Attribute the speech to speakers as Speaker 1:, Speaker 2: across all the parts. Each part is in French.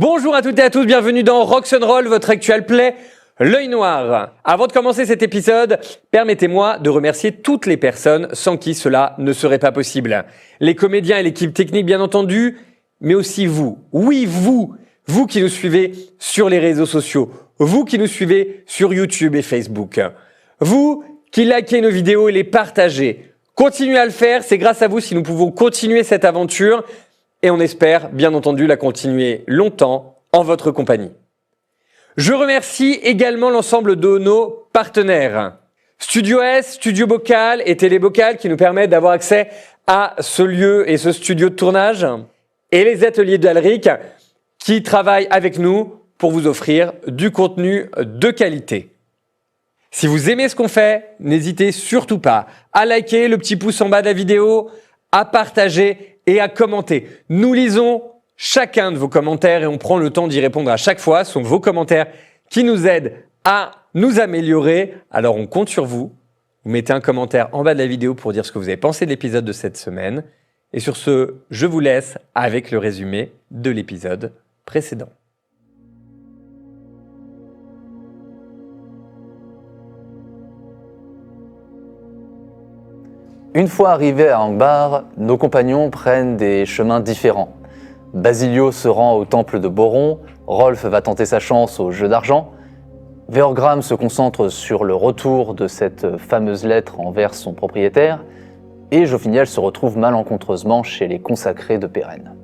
Speaker 1: Bonjour à toutes et à tous, bienvenue dans Rock'n'Roll, votre actual play, l'œil noir. Avant de commencer cet épisode, permettez-moi de remercier toutes les personnes sans qui cela ne serait pas possible. Les comédiens et l'équipe technique bien entendu, mais aussi vous. Oui, vous qui nous suivez sur les réseaux sociaux, vous qui nous suivez sur YouTube et Facebook, vous qui likez nos vidéos et les partagez. Continuez à le faire, c'est grâce à vous si nous pouvons continuer cette aventure. Et on espère, bien entendu, la continuer longtemps en votre compagnie. Je remercie également l'ensemble de nos partenaires. Studio S, Studio Bocal et Télé Bocal qui nous permettent d'avoir accès à ce lieu et ce studio de tournage. Et les ateliers d'Alric qui travaillent avec nous pour vous offrir du contenu de qualité. Si vous aimez ce qu'on fait, n'hésitez surtout pas à liker le petit pouce en bas de la vidéo, à partager et à commenter. Nous lisons chacun de vos commentaires et on prend le temps d'y répondre à chaque fois. Ce sont vos commentaires qui nous aident à nous améliorer. Alors on compte sur vous. Vous mettez un commentaire en bas de la vidéo pour dire ce que vous avez pensé de l'épisode de cette semaine. Et sur ce, je vous laisse avec le résumé de l'épisode précédent.
Speaker 2: Une fois arrivés à Angbar, nos compagnons prennent des chemins différents. Basilio se rend au temple de Boron, Rolf va tenter sa chance au jeu d'argent, Veorgram se concentre sur le retour de cette fameuse lettre envers son propriétaire, et Jofiniel se retrouve malencontreusement chez les consacrés de Pérenne.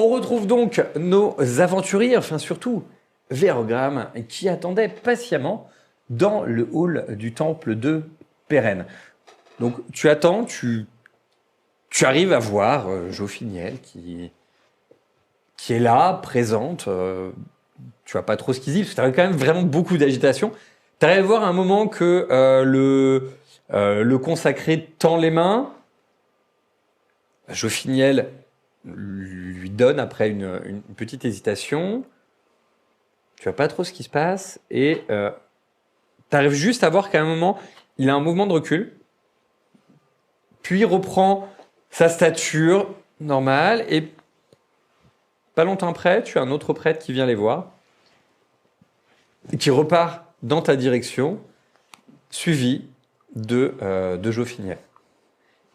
Speaker 1: On retrouve donc nos aventuriers, enfin surtout Veorgram, qui attendait patiemment dans le hall du temple de Pérenne. Donc tu attends, tu arrives à voir Jofiniel qui est là, présente. Tu vois pas trop ce qu'il dit, parce que tu as quand même vraiment beaucoup d'agitation. Tu arrives à voir à un moment que le consacré tend les mains. Jofiniel lui donne après une petite hésitation. Tu vois pas trop ce qui se passe et tu arrives juste à voir qu'à un moment, il a un mouvement de recul, puis il reprend sa stature normale et pas longtemps après, tu as un autre prêtre qui vient les voir et qui repart dans ta direction, suivi de Jofiniel,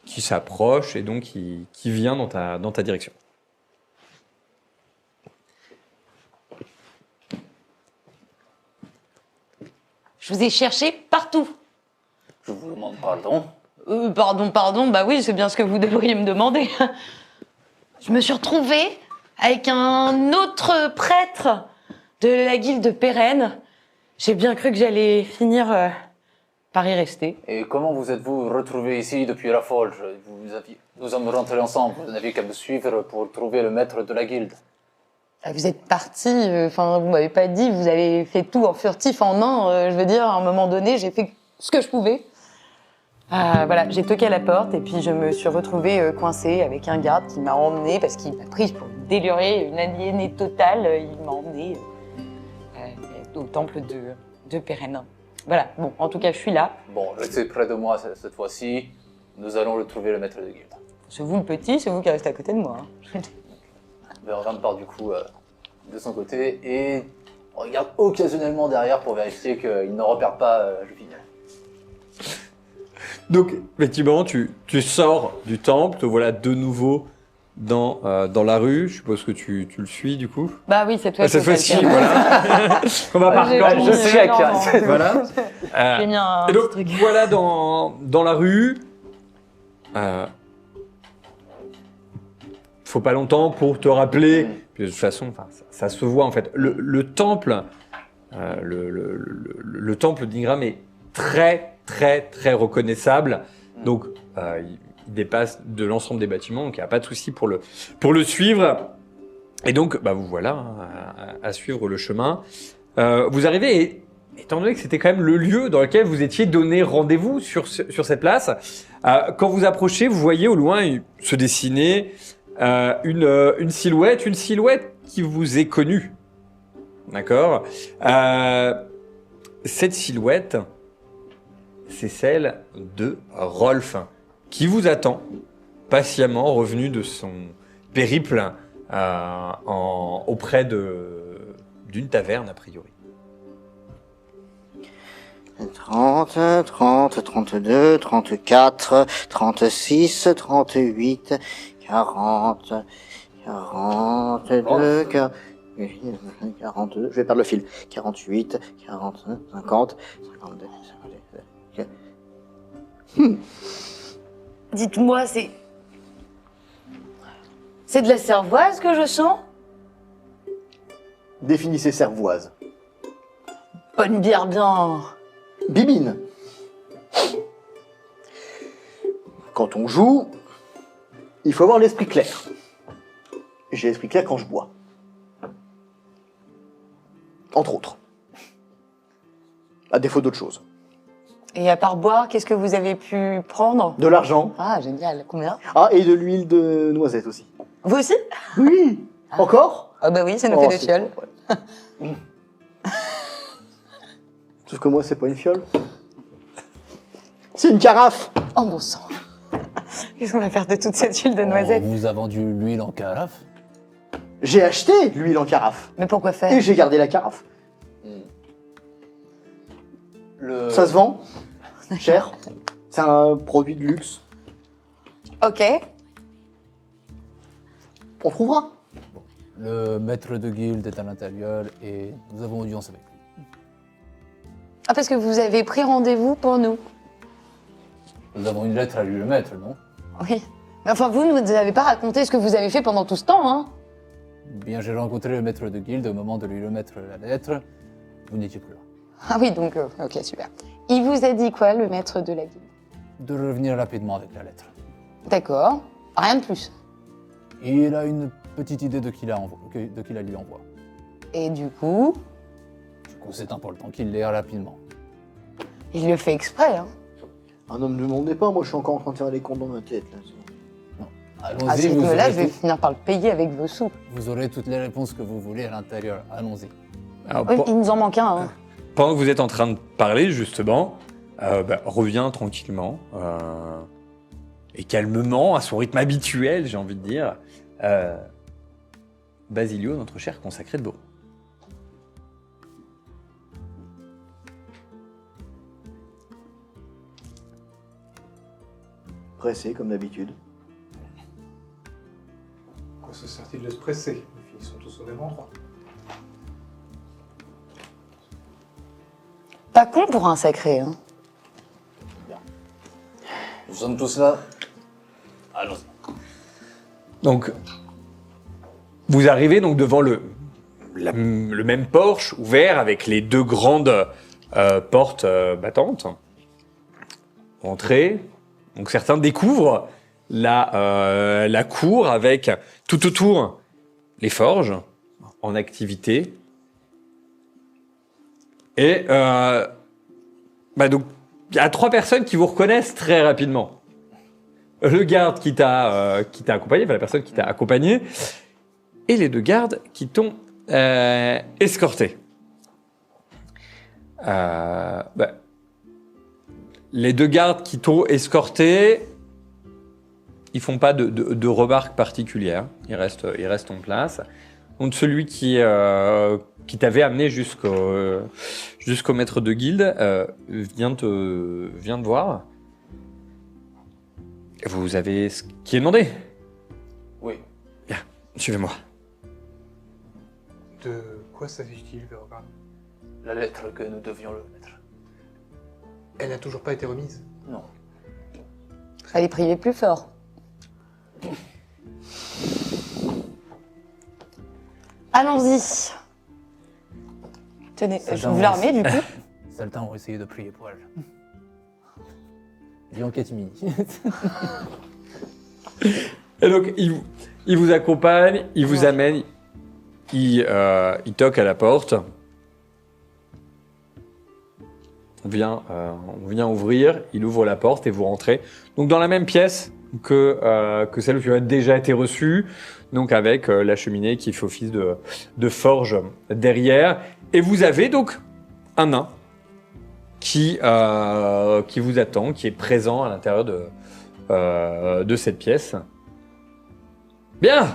Speaker 1: qui s'approche et donc qui vient dans ta direction.
Speaker 3: Je vous ai cherché partout.
Speaker 2: Je vous demande pardon.
Speaker 3: Pardon, bah oui, c'est bien ce que vous devriez me demander. Je me suis retrouvée avec un autre prêtre de la guilde de Pérenne. J'ai bien cru que j'allais finir par y rester.
Speaker 2: Et comment vous êtes-vous retrouvés ici depuis la Forge? Nous sommes rentrés ensemble, vous n'aviez qu'à me suivre pour trouver le maître de la guilde.
Speaker 3: Vous êtes parti, vous m'avez pas dit, vous avez fait tout en furtif en un. Je veux dire, à un moment donné, j'ai fait ce que je pouvais. Voilà, j'ai toqué à la porte et puis je me suis retrouvée coincée avec un garde qui m'a emmenée parce qu'il m'a prise pour une délurée, une aliénée totale. Il m'a emmenée au temple de Pérenne. Voilà, bon, en tout cas, je suis là.
Speaker 2: Bon, restez près de moi cette fois-ci. Nous allons le trouver, le maître de guilde.
Speaker 3: C'est vous le petit, c'est vous qui restez à côté de moi. Hein.
Speaker 2: Vergam part du coup de son côté et regarde occasionnellement derrière pour vérifier qu'il ne repère pas Jupiter.
Speaker 1: Donc, effectivement, tu sors du temple, te voilà de nouveau dans la rue. Je suppose que tu le suis, du coup.
Speaker 3: Bah oui, cette fois-ci.
Speaker 1: Cette fois-ci, voilà. On va par
Speaker 3: J'ai
Speaker 1: contre.
Speaker 3: mis-
Speaker 2: je check.
Speaker 3: non, non.
Speaker 1: Voilà.
Speaker 3: J'ai mis un
Speaker 1: Et donc,
Speaker 3: petit truc.
Speaker 1: voilà dans la rue. Faut pas longtemps pour te rappeler. Puis de toute façon, enfin, ça se voit en fait. Le temple, le temple d'Ingram est très, très, très reconnaissable. Donc, il dépasse de l'ensemble des bâtiments. Donc, il n'y a pas de souci pour le suivre. Et donc, bah, vous voilà à suivre le chemin. Vous arrivez et étant donné que c'était quand même le lieu dans lequel vous étiez donné rendez-vous sur cette place, quand vous approchez, vous voyez au loin se dessiner une silhouette qui vous est connue. D'accord. Cette silhouette, c'est celle de Rolf, qui vous attend patiemment, revenu de son périple auprès d'une taverne, a priori.
Speaker 4: 30, 30, 32, 34, 36, 38, 40, 42, 42, je vais perdre le fil. 48, 49, 50, 52, 52.
Speaker 3: Dites-moi, c'est de la cervoise que je sens?
Speaker 4: Définissez cervoise.
Speaker 3: Bonne bière bien.
Speaker 4: Bibine. Quand on joue, il faut avoir l'esprit clair. J'ai l'esprit clair quand je bois. Entre autres. À défaut d'autre chose.
Speaker 3: Et à part boire, qu'est-ce que vous avez pu prendre?
Speaker 4: De l'argent.
Speaker 3: Ah, génial. Combien?
Speaker 4: Ah, et de l'huile de noisette aussi.
Speaker 3: Vous aussi?
Speaker 4: Oui. Encore?
Speaker 3: Ah bah oui, ça nous
Speaker 4: Oh,
Speaker 3: fait des
Speaker 4: c'est
Speaker 3: fioles.
Speaker 4: bon, ouais. Sauf que moi, c'est pas une fiole. C'est une carafe.
Speaker 3: Oh bon sang. Qu'est-ce qu'on va faire de toute cette huile de noisette?
Speaker 2: On vous a vendu l'huile en carafe.
Speaker 4: J'ai acheté l'huile en carafe.
Speaker 3: Mais pourquoi
Speaker 4: Et
Speaker 3: faire?
Speaker 4: j'ai gardé la carafe. Ça se vend. Cher. C'est un produit de luxe.
Speaker 3: Ok.
Speaker 4: On trouvera.
Speaker 2: Le maître de guilde est à l'intérieur et nous avons audience avec lui.
Speaker 3: Ah, parce que vous avez pris rendez-vous pour nous.
Speaker 2: Nous avons une lettre à lui remettre, non?
Speaker 3: Oui. Mais enfin, vous ne nous avez pas raconté ce que vous avez fait pendant tout ce temps, hein?
Speaker 2: Bien, j'ai rencontré le maître de guilde au moment de lui remettre la lettre. Vous n'étiez plus là.
Speaker 3: Ah oui, donc, ok, super. Il vous a dit quoi, le maître de la guilde?
Speaker 2: De revenir rapidement avec la lettre.
Speaker 3: D'accord. Rien de plus.
Speaker 2: Et il a une petite idée de qui la lui envoie.
Speaker 3: Et du coup,
Speaker 2: Du coup, c'est important qu'il l'ait rapidement.
Speaker 3: il le fait exprès, hein?
Speaker 4: Un homme ne me demandait pas, moi je suis encore en train de faire les comptes dans ma tête. Là.
Speaker 2: Allons-y,
Speaker 3: À ce
Speaker 2: vous
Speaker 3: rythme-là,
Speaker 2: aurez
Speaker 3: je vais
Speaker 2: tout-
Speaker 3: finir par le payer avec vos sous.
Speaker 2: vous aurez toutes les réponses que vous voulez à l'intérieur. Allons-y.
Speaker 1: Alors,
Speaker 3: Oui, il nous en manque un, hein.
Speaker 1: pendant que vous êtes en train de parler, justement, reviens tranquillement et calmement, à son rythme habituel, j'ai envie de dire, Basilio, notre cher consacré de Boron.
Speaker 4: Pressé comme d'habitude.
Speaker 5: Quoi se sert-il de se presser? Nous finissons tous au même endroit.
Speaker 3: Pas con pour un sacré, hein.
Speaker 2: Nous sommes tous là. Allons-y.
Speaker 1: Donc, vous arrivez donc devant le même porche ouvert avec les deux grandes portes battantes. Vous entrez. Donc certains découvrent la cour avec tout autour les forges en activité. Et donc Il y a 3 personnes qui vous reconnaissent très rapidement. Le garde qui t'a accompagné, enfin la personne qui t'a accompagné, et les 2 gardes qui t'ont escorté. Les 2 gardes qui t'ont escorté, ils font pas de remarques particulières. Ils restent en place. Donc celui qui t'avait amené jusqu'au maître de guilde vient te voir. Vous avez ce qui est demandé.
Speaker 2: Oui.
Speaker 1: Bien, suivez-moi.
Speaker 5: De quoi s'agit-il, Vérogram?
Speaker 2: La lettre que nous devions le mettre.
Speaker 5: Elle n'a toujours pas été remise.
Speaker 2: Non.
Speaker 3: Fallait prier plus fort. Allons-y. Tenez,
Speaker 2: Ça
Speaker 3: je vous la remets du coup.
Speaker 2: Certains ont essayé de prier pour elle. Lion Ketimi.
Speaker 1: Et donc, il vous accompagne, il vous amène, il toque à la porte. On vient ouvrir, il ouvre la porte et vous rentrez. Donc dans la même pièce que celle où tu as déjà été reçu, donc avec la cheminée qui fait office de forge derrière. Et vous avez donc un nain qui vous attend, qui est présent à l'intérieur de cette pièce. Bien.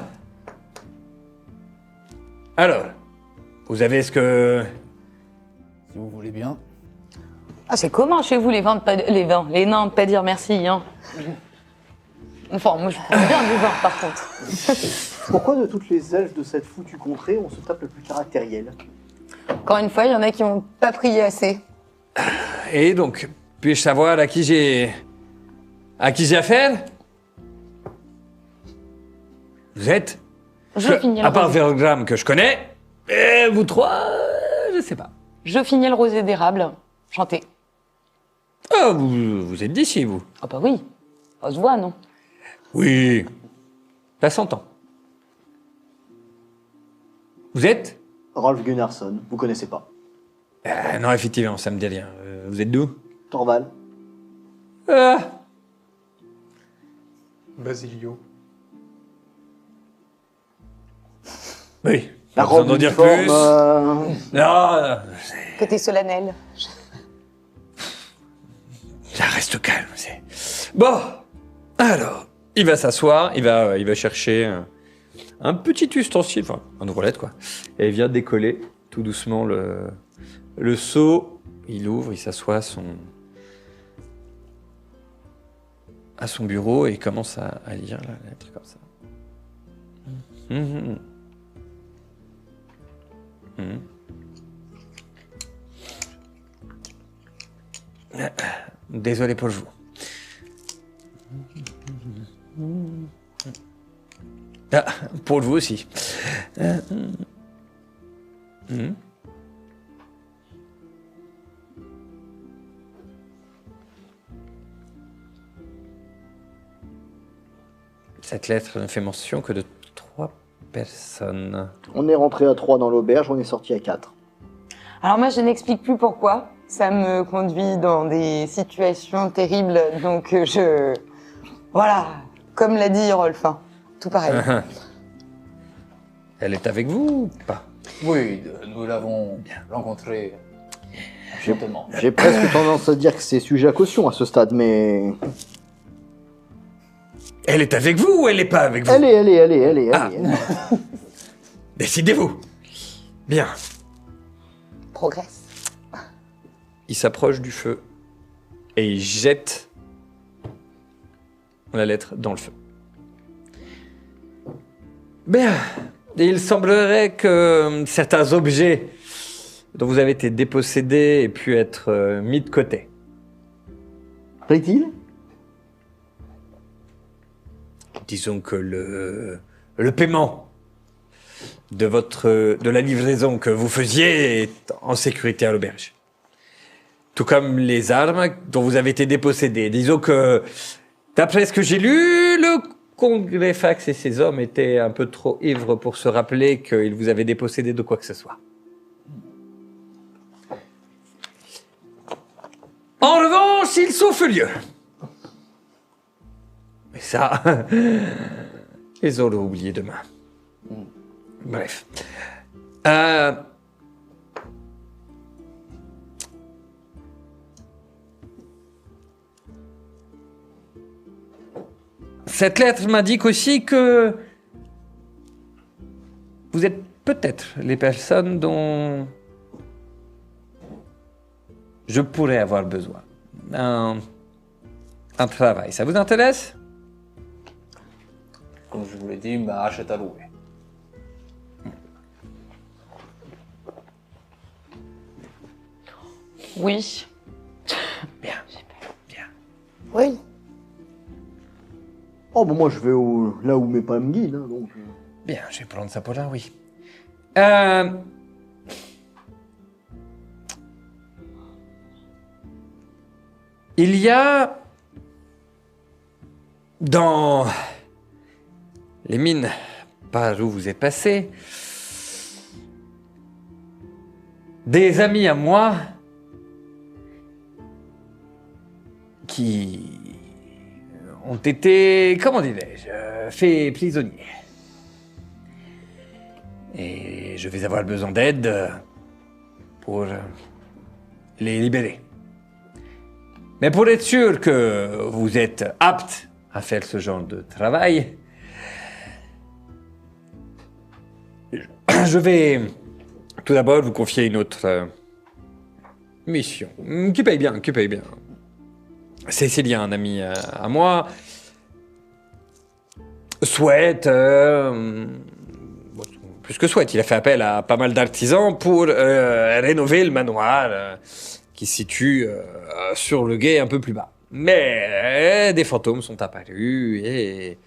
Speaker 1: Alors, vous avez ce que...
Speaker 2: Si vous voulez bien.
Speaker 3: Ah, c'est commun chez vous les nains de pas dire merci. Hein. Enfin, moi je prends bien du vin par contre.
Speaker 4: Pourquoi de toutes les elfes de cette foutue contrée, on se tape le plus caractériel?
Speaker 3: Encore une fois, il y en a qui n'ont pas prié assez.
Speaker 1: Et donc, puis-je savoir à qui j'ai affaire? Vous êtes? À part Vérogram que je connais, et vous 3, je sais pas.
Speaker 3: Je finis le rosé d'érable. Chantez.
Speaker 1: Ah, vous êtes d'ici, vous?
Speaker 3: Ah bah oui. On se voit, non?
Speaker 1: Oui. Ça s'entend. Vous êtes?
Speaker 4: Rolf Gunnarsson, vous connaissez pas.
Speaker 1: Non, effectivement, ça me dit rien. Vous êtes d'où?
Speaker 4: Torval.
Speaker 5: Basilio.
Speaker 1: Oui.
Speaker 4: La
Speaker 1: Pas besoin
Speaker 4: robe
Speaker 1: d'en dire
Speaker 4: uniforme,
Speaker 1: plus. Non,
Speaker 3: Côté solennel.
Speaker 1: ça reste calme. Bon, alors, il va s'asseoir, il va chercher un petit ustensile, enfin, une roulette, quoi. Et il vient décoller tout doucement le seau. Il ouvre, il s'assoit à son bureau et il commence à lire la lettre comme ça. Désolé pour vous. Ah, pour vous aussi. Cette lettre ne fait mention que de 3 personnes.
Speaker 4: On est rentré à 3 dans l'auberge, on est sorti à 4.
Speaker 3: Alors moi, je n'explique plus pourquoi. Ça me conduit dans des situations terribles, donc Voilà, comme l'a dit Rolf, hein, tout pareil.
Speaker 1: Elle est avec vous ou pas?
Speaker 2: Oui, nous l'avons rencontrée gentiment.
Speaker 4: J'ai presque tendance à dire que c'est sujet à caution à ce stade, mais...
Speaker 1: Elle est avec vous ou elle n'est pas avec vous?
Speaker 4: Allez.
Speaker 1: Ah. Décidez-vous. Bien.
Speaker 3: Progresse.
Speaker 1: Il s'approche du feu et il jette la lettre dans le feu. Bien. Et il semblerait que certains objets dont vous avez été dépossédés aient pu être mis de côté.
Speaker 4: Plaît-il?
Speaker 1: Disons que le paiement de la livraison que vous faisiez est en sécurité à l'auberge. Tout comme les armes dont vous avez été dépossédés. Disons que, d'après ce que j'ai lu, le Congréfax et ses hommes étaient un peu trop ivres pour se rappeler qu'ils vous avaient dépossédé de quoi que ce soit. En revanche, s'ils sont furieux. Mais ça, ils auront oublié demain. Bref. Cette lettre m'indique aussi que vous êtes peut-être les personnes dont je pourrais avoir besoin. Un travail, ça vous intéresse?
Speaker 2: Comme je vous l'ai dit, ma hache est à louer.
Speaker 3: Oui.
Speaker 1: Bien, bien.
Speaker 3: Oui.
Speaker 4: Oh, bon, moi, je vais là où mes pas me guident, hein, donc...
Speaker 1: Bien, je vais prendre ça pour là, oui. Il y a dans les mines par où vous êtes passé des amis à moi qui ont été, comment dirais-je, faits prisonniers. Et je vais avoir besoin d'aide pour les libérer. Mais pour être sûr que vous êtes apte à faire ce genre de travail, je vais tout d'abord vous confier une autre mission qui paye bien, qui paye bien. Cécilia, un ami à moi, souhaite, plus que souhaite, il a fait appel à pas mal d'artisans pour rénover le manoir qui se situe sur le gué un peu plus bas. Mais des fantômes sont apparus et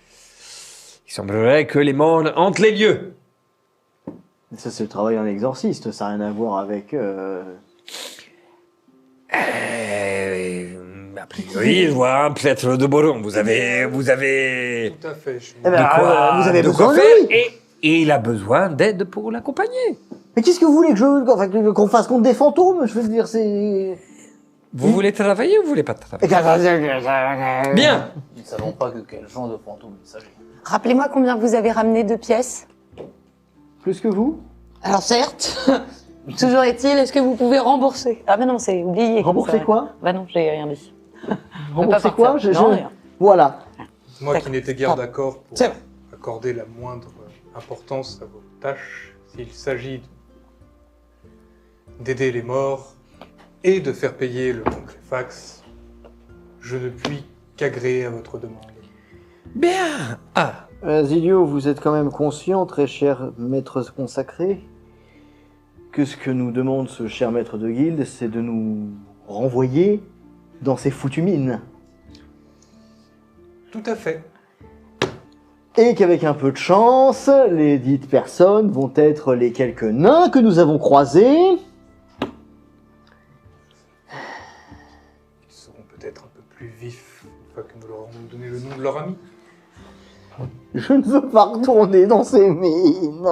Speaker 1: il semblerait que les morts hantent les lieux.
Speaker 4: Ça, c'est le travail d'un exorciste, ça n'a rien à voir avec...
Speaker 1: A priori, je vois un prêtre de Boron. Vous avez
Speaker 5: Tout à fait.
Speaker 4: Eh ben,
Speaker 1: de quoi,
Speaker 4: vous avez
Speaker 1: de quoi
Speaker 4: besoin de
Speaker 1: faire
Speaker 4: lui.
Speaker 1: et il a besoin d'aide pour l'accompagner.
Speaker 4: Mais qu'est-ce que vous voulez qu'on fasse contre des fantômes? Je veux dire, c'est...
Speaker 1: Vous voulez travailler ou vous voulez pas travailler? Bien.
Speaker 2: Nous ne savons pas de quel genre de fantôme il s'agit.
Speaker 3: Rappelez-moi combien vous avez ramené de pièces.
Speaker 4: Plus que vous?
Speaker 3: Alors certes, toujours est-il, est-ce que vous pouvez rembourser? Ah ben non, c'est oublié.
Speaker 4: Rembourser
Speaker 3: Ça-
Speaker 4: quoi?
Speaker 3: Bah non, j'ai rien dit.
Speaker 4: Rembourser
Speaker 3: pas
Speaker 4: quoi?
Speaker 3: faire ça. Non, rien.
Speaker 4: Voilà.
Speaker 5: Moi qui
Speaker 3: D'accord.
Speaker 5: n'étais guère d'accord pour
Speaker 3: C'est vrai.
Speaker 5: accorder la moindre importance à vos tâches, s'il s'agit d'aider les morts et de faire payer le Conclefax, je ne puis qu'agréer à votre demande.
Speaker 1: Bien. Ah.
Speaker 4: Zilio, vous êtes quand même conscient, très cher maître consacré, que ce que nous demande ce cher maître de guilde, c'est de nous renvoyer dans ces foutues mines.
Speaker 5: Tout à fait.
Speaker 4: Et qu'avec un peu de chance, les dites personnes vont être les quelques nains que nous avons croisés.
Speaker 5: Ils seront peut-être un peu plus vifs une fois que nous leur aurons donné le nom de leur ami.
Speaker 4: Je ne veux pas retourner dans ces mines.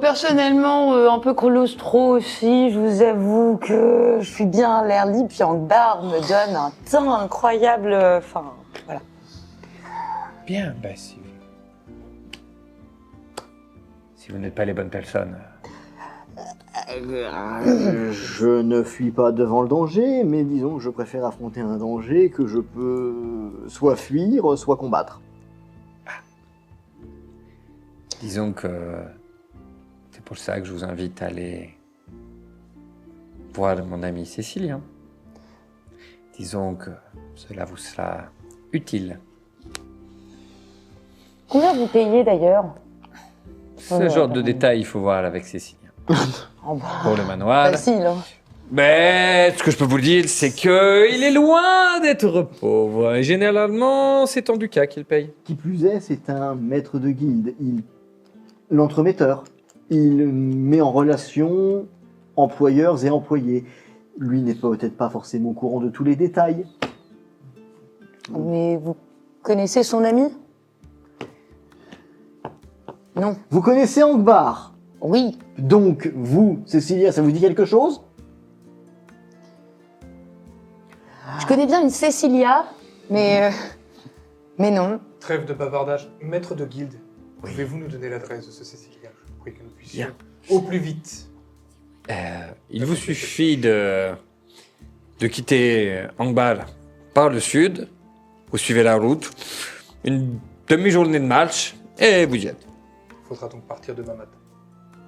Speaker 3: Personnellement, un peu colostro aussi, je vous avoue que je suis bien à l'air libre, puis en bar me donne un temps incroyable, enfin, voilà.
Speaker 1: Bien. Ben si vous n'êtes pas les bonnes personnes.
Speaker 4: Je ne fuis pas devant le danger, mais disons que je préfère affronter un danger que je peux soit fuir, soit combattre.
Speaker 1: Disons que c'est pour ça que je vous invite à aller voir mon ami Cécilien. Disons que cela vous sera utile.
Speaker 3: Combien vous payez d'ailleurs?
Speaker 1: Ce genre de détails, il faut voir avec Cécilien.
Speaker 3: Oh bah,
Speaker 1: Pour le manoir.
Speaker 3: facile, hein.
Speaker 1: Mais ce que je peux vous dire, c'est que il est loin d'être pauvre. Et généralement, c'est en ducat qu'il paye.
Speaker 4: Qui plus est, c'est un maître de guilde, l'entremetteur. Il met en relation employeurs et employés. Lui n'est peut-être pas forcément au courant de tous les détails.
Speaker 3: Mais vous connaissez son ami? Non.
Speaker 4: Vous connaissez Angbar?
Speaker 3: Oui.
Speaker 4: Donc, vous, Cécilia, ça vous dit quelque chose?
Speaker 3: connais bien une Cécilia, mais non.
Speaker 5: Trêve de bavardage. Maître de guilde, pouvez-vous nous donner l'adresse de ce Cécilia? Je prie que nous puissions au plus vite.
Speaker 1: Il vous suffit de quitter Angbar par le sud. Vous suivez la route. Une demi-journée de marche et vous y êtes.
Speaker 5: Il faudra donc partir demain matin.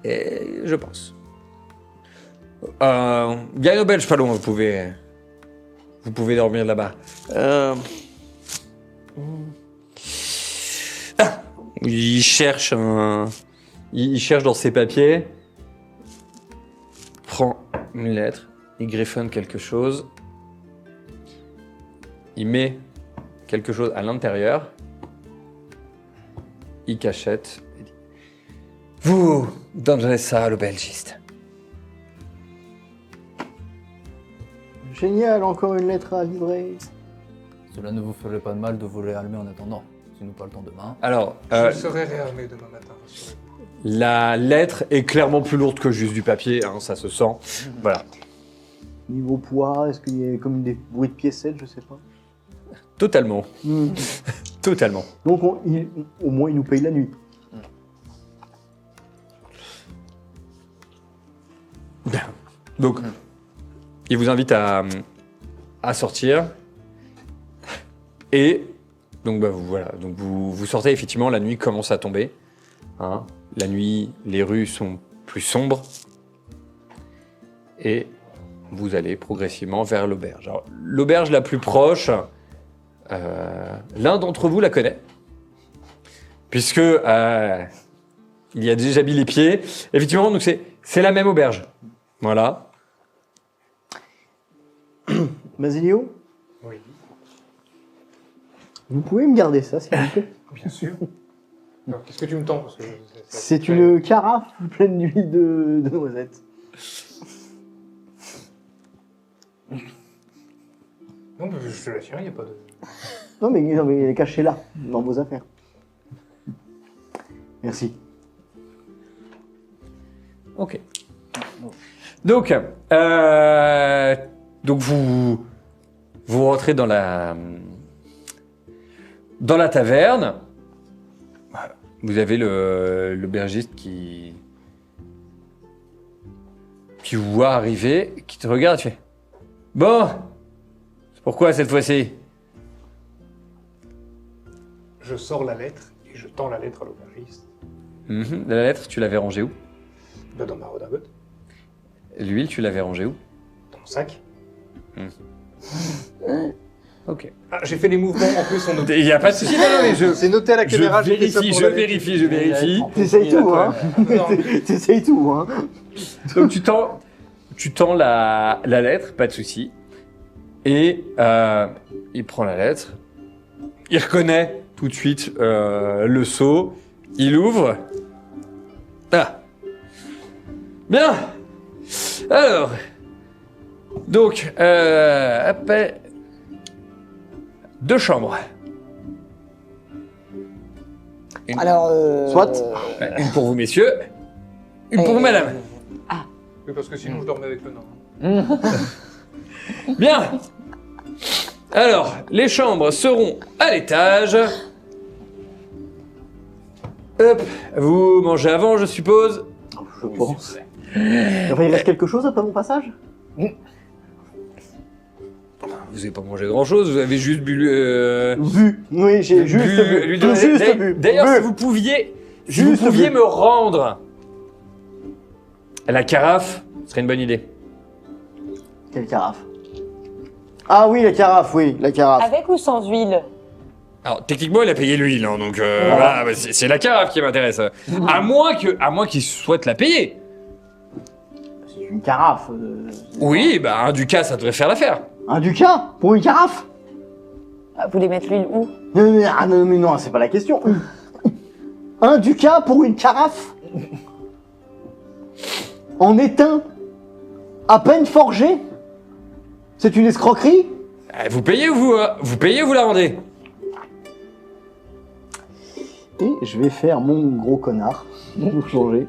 Speaker 1: Et je pense. Il y a une auberge pas loin, vous pouvez dormir là-bas. Il cherche dans ses papiers. Prend une lettre. Il griffonne quelque chose. Il met quelque chose à l'intérieur. Il cachette. Il dit, vous donnerez ça à l'aubergiste.
Speaker 4: Génial, encore une lettre à livrer.
Speaker 2: Cela ne vous ferait pas de mal de vous réarmer en attendant, si nous pas le temps demain.
Speaker 1: Alors,
Speaker 5: Je serai réarmé demain matin, rassurez-vous.
Speaker 1: la lettre est clairement plus lourde que juste du papier, hein, ça se sent. Voilà.
Speaker 4: Niveau poids, est-ce qu'il y a comme des bruits de piécettes, je sais pas.
Speaker 1: Totalement. Totalement.
Speaker 4: Donc au moins il nous paye la nuit.
Speaker 1: Donc, il vous invite à sortir. Et donc, voilà. Donc, vous sortez, effectivement, la nuit commence à tomber. Hein. La nuit, les rues sont plus sombres. Et vous allez progressivement vers l'auberge. Alors, l'auberge la plus proche, l'un d'entre vous la connaît. Puisque il y a déjà mis les pieds. Effectivement, donc c'est la même auberge. Voilà.
Speaker 4: Basilio,
Speaker 5: Oui,
Speaker 4: vous pouvez me garder ça, s'il vous plaît?
Speaker 5: bien sûr. Alors, qu'est-ce que tu me tends parce que
Speaker 4: C'est une carafe pleine d'huile de noisettes.
Speaker 5: Non, mais je te la tiens, il n'y a pas de...
Speaker 4: Non mais elle est cachée là, dans vos affaires. Merci.
Speaker 1: Ok. Donc vous rentrez dans la taverne. Vous avez l'aubergiste qui vous voit arriver, qui te regarde, tu fais bon, c'est pourquoi cette fois-ci?
Speaker 5: Je sors la lettre et je tends la lettre à l'aubergiste.
Speaker 1: La lettre, tu l'avais rangée où?
Speaker 5: Là, dans ma redingote,
Speaker 1: L'huile, tu l'avais rangée où?
Speaker 5: dans mon sac.
Speaker 1: Ok.
Speaker 5: Ah, j'ai fait les mouvements en plus, on
Speaker 1: Il n'y a pas de souci, non, mais
Speaker 5: C'est noté à la caméra, j'ai fait ça pour la lettre.
Speaker 1: je vérifie.
Speaker 4: T'essayes tout, hein.
Speaker 5: Non.
Speaker 4: T'essayes tout, hein.
Speaker 1: Donc tu tends la lettre, pas de souci. Et il prend la lettre. Il reconnaît tout de suite le sceau. Il ouvre. Ah. Bien. Alors. Donc, après, 2 chambres.
Speaker 3: Alors,
Speaker 4: Soit.
Speaker 1: Une pour vous, messieurs. Une pour vous, madame.
Speaker 5: Oui, parce que sinon je dormais avec le nain.
Speaker 1: Bien. Alors, les chambres seront à l'étage. Hop, vous mangez avant, je suppose.
Speaker 4: Je pense. Enfin, il reste quelque chose après mon passage?
Speaker 1: Vous n'avez pas mangé grand-chose, vous avez juste bu...
Speaker 4: Vu. Oui, j'ai juste vu.
Speaker 1: Tout
Speaker 4: Juste vu.
Speaker 1: D'ailleurs,
Speaker 4: Vu.
Speaker 1: si vous pouviez
Speaker 4: Juste vu.
Speaker 1: me rendre la carafe, ce serait une bonne idée.
Speaker 4: Quelle carafe? Ah oui, la carafe, oui, la carafe.
Speaker 3: avec ou sans huile?
Speaker 1: Alors, techniquement, il a payé l'huile, hein, donc voilà, bah, c'est la carafe qui m'intéresse. À moins qu'il souhaite la payer.
Speaker 4: C'est une carafe.
Speaker 1: Oui, bah un ducat, ça devrait faire l'affaire.
Speaker 4: Un ducat? Pour une carafe?
Speaker 3: Vous voulez mettre l'huile où?
Speaker 4: Non, mais non, c'est pas la question. Un ducat pour une carafe? En étain? À peine forgé? C'est une escroquerie?
Speaker 1: Vous payez ou vous la rendez?
Speaker 4: Et je vais faire mon gros connard pour changer.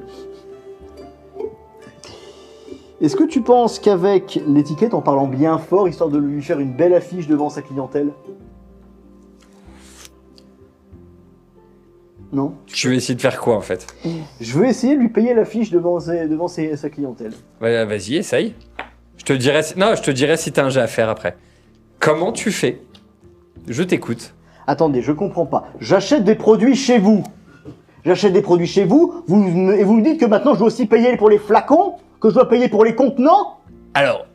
Speaker 4: Est-ce que tu penses qu'avec l'étiquette, en parlant bien fort, histoire de lui faire une belle affiche devant sa clientèle? Non.
Speaker 1: Tu veux essayer de faire quoi en fait?
Speaker 4: Je veux essayer de lui payer l'affiche devant sa clientèle.
Speaker 1: Ouais, vas-y, essaye. Je te dirai si t'as un jet à faire après. Comment tu fais? Je t'écoute.
Speaker 4: Attendez, je comprends pas. J'achète des produits chez vous. J'achète des produits chez vous, et vous me dites que maintenant je dois aussi payer pour les flacons, que je dois payer pour les contenants,
Speaker 1: Alors,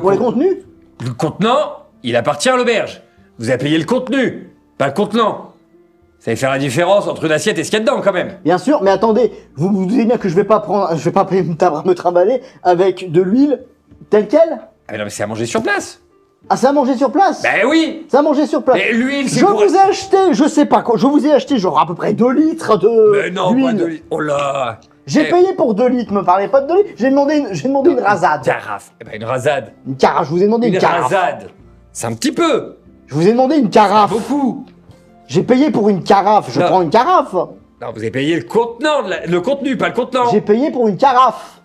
Speaker 4: pour les contenus.
Speaker 1: le contenant, il appartient à l'auberge. Vous avez payé le contenu, pas le contenant. Ça va faire la différence entre une assiette et ce qu'il y a dedans quand même.
Speaker 4: Bien sûr, mais attendez, vous vous dites bien que je vais pas me trimballer avec de l'huile telle quelle.
Speaker 1: Ah mais non mais c'est à manger sur place.
Speaker 4: Ah, c'est à manger sur place.
Speaker 1: Ben oui.
Speaker 4: C'est à manger sur place.
Speaker 1: Mais l'huile, c'est
Speaker 4: Je
Speaker 1: pour...
Speaker 4: vous ai acheté, je sais pas quoi, je vous ai acheté genre à peu près 2 litres
Speaker 1: Mais non,
Speaker 4: d'huile.
Speaker 1: pas de litre. Oh là.
Speaker 4: J'ai payé pour 2 litres, me parlez pas de 2 litres. J'ai demandé une rasade.
Speaker 1: Carafe. Eh ben une rasade.
Speaker 4: Une carafe, je vous ai demandé une carafe.
Speaker 1: rasade. C'est un petit peu.
Speaker 4: Je vous ai demandé une
Speaker 1: Pas
Speaker 4: carafe.
Speaker 1: beaucoup.
Speaker 4: J'ai payé pour une carafe, je
Speaker 1: Non.
Speaker 4: prends une carafe.
Speaker 1: Non, vous avez payé le contenant, le contenu, pas le contenant.
Speaker 4: J'ai payé pour une carafe.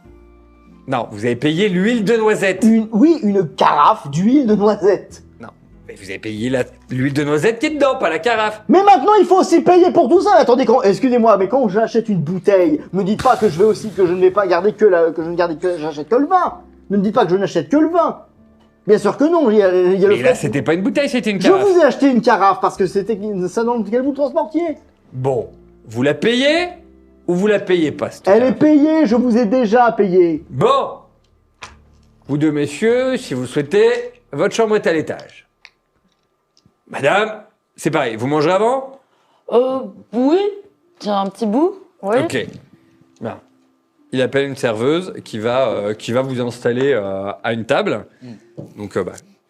Speaker 1: Non, vous avez payé l'huile de noisette.
Speaker 4: Oui, une carafe d'huile de noisette.
Speaker 1: Non, mais vous avez payé l'huile de noisette qui est dedans, pas la carafe.
Speaker 4: Mais maintenant, il faut aussi payer pour tout ça. Attendez, excusez-moi, mais quand j'achète une bouteille, me dites pas que je ne vais pas garder j'achète que le vin. Ne me dites pas que je n'achète que le vin. Bien sûr que non, il y a le
Speaker 1: Mais là,
Speaker 4: fait-
Speaker 1: c'était pas une bouteille, c'était une
Speaker 4: Je
Speaker 1: carafe.
Speaker 4: vous ai acheté une carafe parce que c'était ça dans lequel vous transportiez.
Speaker 1: Bon, vous la payez ou vous la payez pas, cette
Speaker 4: Elle est
Speaker 1: carafe
Speaker 4: payée, je vous ai déjà payé.
Speaker 1: Bon. Vous deux messieurs, si vous le souhaitez, votre chambre est à l'étage. Madame, c'est pareil, vous mangez avant?
Speaker 3: Oui. Tiens, un petit bout. Oui.
Speaker 1: Ok. Bien. Il appelle une serveuse qui va vous installer à une table. Donc,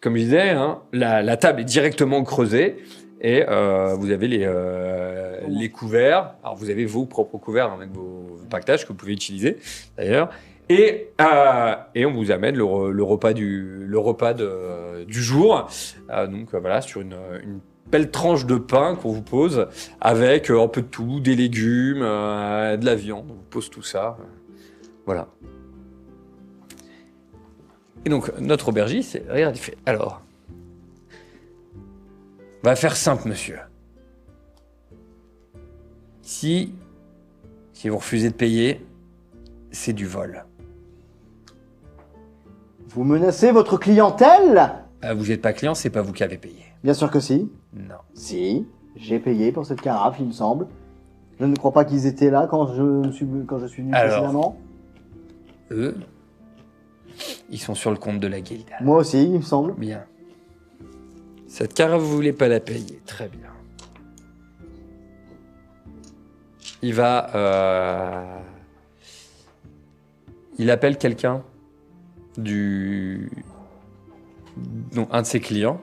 Speaker 1: comme je disais, hein, la table est directement creusée et vous avez les couverts. Alors, vous avez vos propres couverts avec vos pactages que vous pouvez utiliser d'ailleurs. Et on vous amène le repas du jour. Donc, voilà, sur une belle tranche de pain qu'on vous pose avec un peu de tout, des légumes, de la viande. On vous pose tout ça. Voilà. Et donc, notre aubergiste, regarde, il fait, alors, on va faire simple, monsieur. Si vous refusez de payer, c'est du vol.
Speaker 4: Vous menacez votre clientèle?
Speaker 1: Vous n'êtes pas client, c'est pas vous qui avez payé.
Speaker 4: Bien sûr que si.
Speaker 1: Non.
Speaker 4: Si, j'ai payé pour cette carafe, il me semble. Je ne crois pas qu'ils étaient là quand je suis venu
Speaker 1: Alors.
Speaker 4: précédemment.
Speaker 1: Eux, ils sont sur le compte de la guilde.
Speaker 4: Moi aussi, il me semble.
Speaker 1: Bien. Cette carafe, vous voulez pas la payer. Très bien. Il va... Il appelle quelqu'un donc un de ses clients.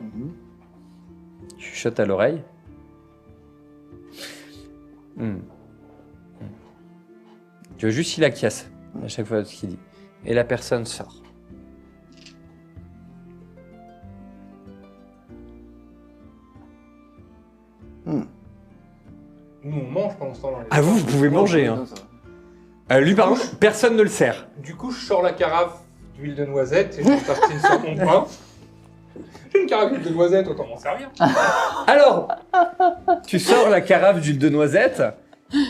Speaker 1: Chuchote à l'oreille. Tu veux juste il acquiesce à chaque fois ce qu'il dit. Et la personne sort.
Speaker 5: Nous, on mange pendant ce temps-là.
Speaker 1: Ah vous pouvez manger. Hein. Lui par contre, personne ne le sert.
Speaker 5: Du coup, je sors la carafe d'huile de noisette et je me tartine sur mon pain. J'ai une carafe d'huile de noisette, autant m'en servir.
Speaker 1: Alors, tu sors la carafe d'huile de noisette.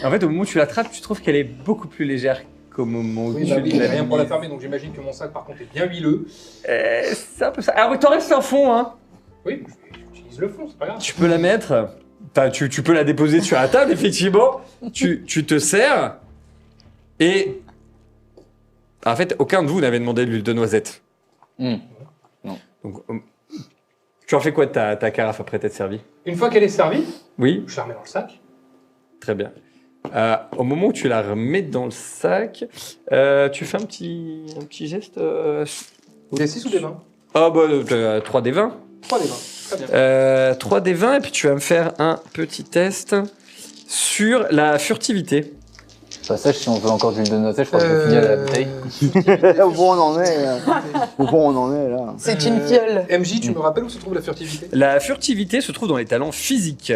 Speaker 1: En fait, au moment où tu l'attrapes, tu trouves qu'elle est beaucoup plus légère qu'au moment où
Speaker 5: Oui,
Speaker 1: tu
Speaker 5: j'ai
Speaker 1: l'as
Speaker 5: rien pour la
Speaker 1: mise.
Speaker 5: fermer, donc j'imagine que mon sac, par contre, est bien huileux.
Speaker 1: C'est un peu ça. Alors, il t'en reste un fond, hein.
Speaker 5: Oui, j'utilise le fond, c'est pas grave.
Speaker 1: Tu peux la mettre. Enfin, tu peux la déposer sur la table, effectivement. Tu te sers. Et. En fait, aucun de vous n'avait demandé de l'huile de noisette.
Speaker 2: Non.
Speaker 1: Donc, tu en fais quoi de ta carafe après t'être servi?
Speaker 5: Une fois qu'elle est servie,
Speaker 1: Oui,
Speaker 5: je la remets dans le sac.
Speaker 1: très bien. Au moment où tu la remets dans le sac, tu fais un petit geste.
Speaker 5: Des 6 ou des 20
Speaker 1: Ah bah 3 des 20.
Speaker 5: 3 des 20, très bien.
Speaker 1: 3 des 20 et puis tu vas me faire un petit test sur la furtivité.
Speaker 2: Passage, si on veut encore du de noisette, je crois que je vais finir la bouteille.
Speaker 4: Où on en est là. Où on en est là.
Speaker 3: C'est une fiole.
Speaker 5: MJ, tu me rappelles où se trouve la furtivité?
Speaker 1: La furtivité se trouve dans les talents physiques.